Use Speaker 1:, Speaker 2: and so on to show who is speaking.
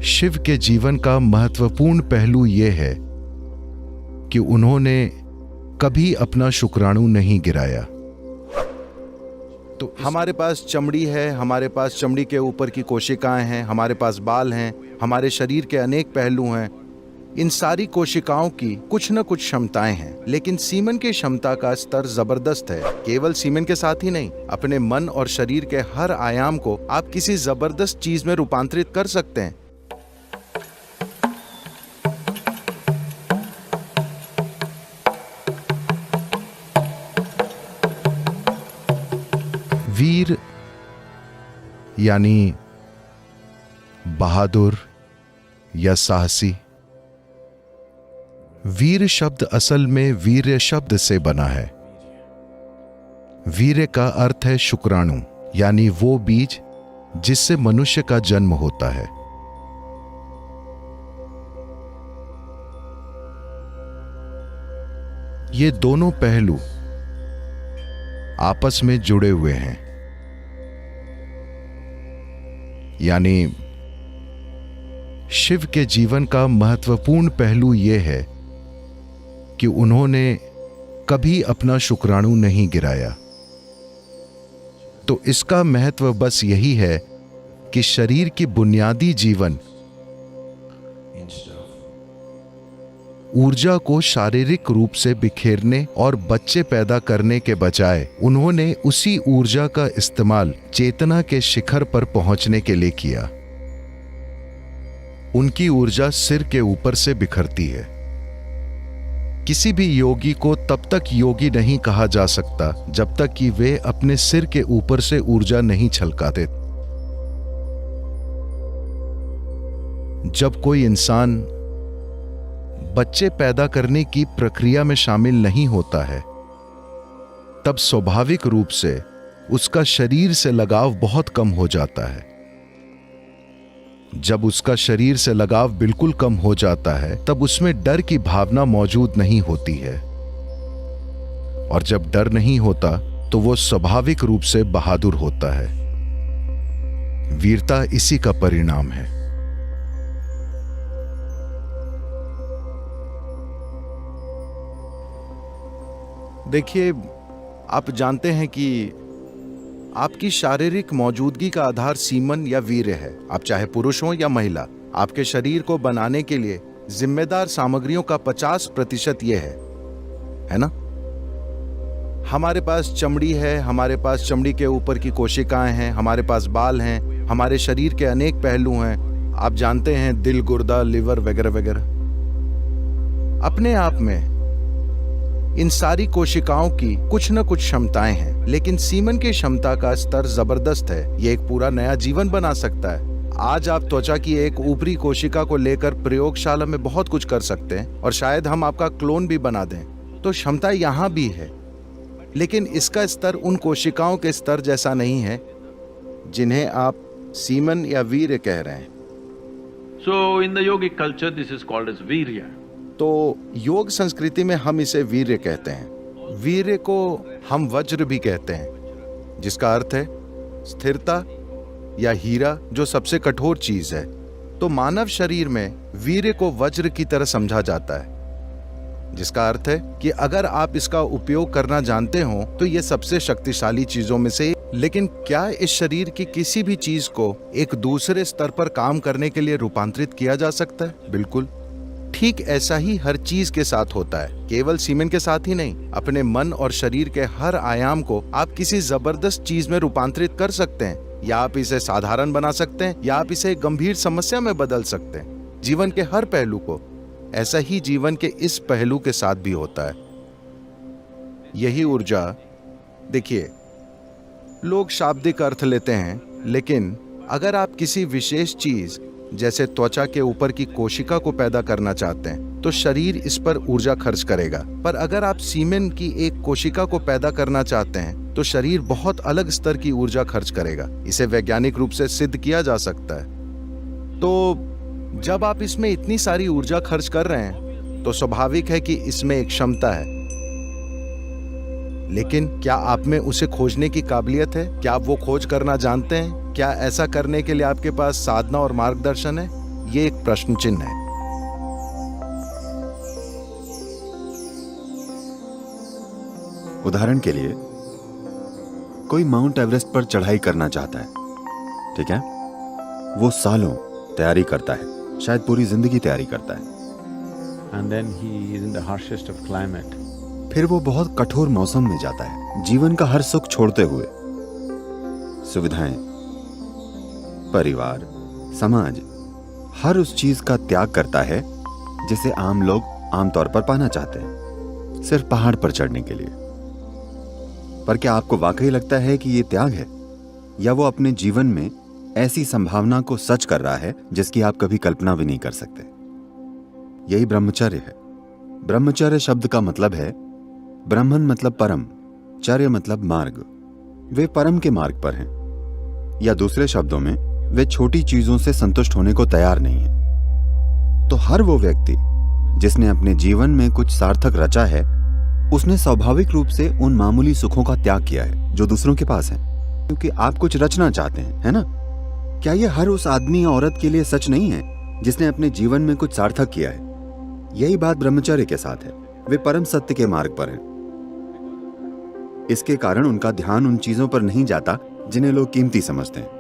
Speaker 1: शिव के जीवन का महत्वपूर्ण पहलू ये है कि उन्होंने कभी अपना शुक्राणु नहीं गिराया। तो हमारे पास चमड़ी है, हमारे पास चमड़ी के ऊपर की कोशिकाएं हैं, हमारे पास बाल हैं, हमारे शरीर के अनेक पहलू हैं। इन सारी कोशिकाओं की कुछ न कुछ क्षमताएं हैं, लेकिन सीमन की क्षमता का स्तर जबरदस्त है। केवल सीमन के साथ ही नहीं, अपने मन और शरीर के हर आयाम को आप किसी जबरदस्त चीज में रूपांतरित कर सकते हैं। वीर यानी बहादुर या साहसी। वीर शब्द असल में वीर्य शब्द से बना है। वीर्य का अर्थ है शुक्राणु, यानी वो बीज जिससे मनुष्य का जन्म होता है। ये दोनों पहलू आपस में जुड़े हुए हैं, यानी शिव के जीवन का महत्वपूर्ण पहलू यह है कि उन्होंने कभी अपना शुक्राणु नहीं गिराया। तो इसका महत्व बस यही है कि शरीर की बुनियादी जीवन ऊर्जा को शारीरिक रूप से बिखेरने और बच्चे पैदा करने के बजाय उन्होंने उसी ऊर्जा का इस्तेमाल चेतना के शिखर पर पहुंचने के लिए किया। उनकी ऊर्जा सिर के ऊपर से बिखरती है। किसी भी योगी को तब तक योगी नहीं कहा जा सकता जब तक कि वे अपने सिर के ऊपर से ऊर्जा नहीं छलकाते। जब कोई इंसान बच्चे पैदा करने की प्रक्रिया में शामिल नहीं होता है, तब स्वाभाविक रूप से उसका शरीर से लगाव बहुत कम हो जाता है। जब उसका शरीर से लगाव बिल्कुल कम हो जाता है, तब उसमें डर की भावना मौजूद नहीं होती है, और जब डर नहीं होता तो वो स्वाभाविक रूप से बहादुर होता है। वीरता इसी का परिणाम है। देखिए, आप जानते हैं कि आपकी शारीरिक मौजूदगी का आधार सीमन या वीर्य है। आप चाहे पुरुष हो या महिला, आपके शरीर को बनाने के लिए जिम्मेदार सामग्रियों का 50% ये है ना? हमारे पास चमड़ी है, हमारे पास चमड़ी के ऊपर की कोशिकाएं हैं, हमारे पास बाल हैं, हमारे शरीर के अनेक पहलू हैं। आप जानते हैं, दिल, गुर्दा, लिवर वगैरह वगैरह। अपने आप में इन सारी कोशिकाओं की कुछ न कुछ क्षमताएं हैं, लेकिन सीमन की क्षमता का स्तर जबरदस्त है। ये एक पूरा नया जीवन बना सकता है। आज आप त्वचा की एक ऊपरी कोशिका को लेकर प्रयोगशाला में बहुत कुछ कर सकते हैं, और शायद हम आपका क्लोन भी बना दें। तो क्षमता यहाँ भी है, लेकिन इसका स्तर उन कोशिकाओं के स्तर जैसा नहीं है जिन्हें आप सीमन या वीर्य कह रहे हैं।
Speaker 2: So in the yogic culture this is called as virya.
Speaker 1: तो योग संस्कृति में हम इसे वीर्य कहते हैं। वीर्य को हम वज्र भी कहते हैं, जिसका अर्थ है स्थिरता या हीरा, जो सबसे कठोर चीज है। तो मानव शरीर में वीर्य को वज्र की तरह समझा जाता है, जिसका अर्थ है कि अगर आप इसका उपयोग करना जानते हो तो ये सबसे शक्तिशाली चीजों में से। लेकिन क्या इस शरीर की किसी भी चीज को एक दूसरे स्तर पर काम करने के लिए रूपांतरित किया जा सकता है? बिल्कुल। ठीक ऐसा ही हर चीज के साथ होता है। केवल सीमन के साथ ही नहीं, अपने मन और शरीर के हर आयाम को आप किसी जबरदस्त चीज में रूपांतरित कर सकते हैं। या आप इसे साधारण बना सकते हैं, या आप इसे गंभीर समस्या में बदल सकते हैं। जीवन के हर पहलू को ऐसा ही जीवन के इस पहलू के साथ भी होता है। यही ऊर्जा, देखिए, लोग शाब्दिक अर्थ लेते हैं, लेकिन अगर आप किसी विशेष चीज जैसे त्वचा के ऊपर की कोशिका को पैदा करना चाहते हैं तो शरीर इस पर ऊर्जा खर्च करेगा। पर अगर आप सीमेन की एक कोशिका को पैदा करना चाहते हैं तो शरीर बहुत अलग स्तर की ऊर्जा खर्च करेगा। इसे वैज्ञानिक रूप से सिद्ध किया जा सकता है। तो जब आप इसमें इतनी सारी ऊर्जा खर्च कर रहे हैं तो स्वाभाविक है कि इसमें एक क्षमता है, लेकिन क्या आप में उसे खोजने की काबिलियत है? क्या आप वो खोज करना जानते हैं? क्या ऐसा करने के लिए आपके पास साधना और मार्गदर्शन है? ये एक प्रश्न चिन्ह है।
Speaker 3: उदाहरण के लिए कोई माउंट एवरेस्ट पर चढ़ाई करना चाहता है, ठीक है? वो सालों तैयारी करता है, शायद पूरी जिंदगी तैयारी करता है।
Speaker 4: And then he is in the harshest of climate.
Speaker 3: फिर वो बहुत कठोर मौसम में जाता है, जीवन का हर सुख छोड़ते हुए। सुविधाएं, परिवार, समाज, हर उस चीज का त्याग करता है जिसे आम लोग आमतौर पर पाना चाहते हैं, सिर्फ पहाड़ पर चढ़ने के लिए। पर क्या आपको वाकई लगता है कि ये त्याग है, या वो अपने जीवन में ऐसी संभावना को सच कर रहा है जिसकी आप कभी कल्पना भी नहीं कर सकते? यही ब्रह्मचर्य है। ब्रह्मचर्य शब्द का मतलब है ब्रह्मन मतलब परम, चर्य मतलब मार्ग। वे परम के मार्ग पर हैं, या दूसरे शब्दों में वे छोटी चीजों से संतुष्ट होने को तैयार नहीं है। तो हर वो व्यक्ति जिसने अपने जीवन में कुछ सार्थक रचा है, उसने स्वाभाविक रूप से उन मामूली सुखों का त्याग किया है जो दूसरों के पास हैं, क्योंकि आप कुछ रचना चाहते हैं, है ना? क्या ये हर उस आदमी या औरत के लिए सच नहीं है जिसने अपने जीवन में कुछ सार्थक किया है? यही बात ब्रह्मचर्य के साथ है। वे परम सत्य के मार्ग पर हैं। इसके कारण उनका ध्यान उन चीजों पर नहीं जाता जिन्हें लोग कीमती समझते हैं।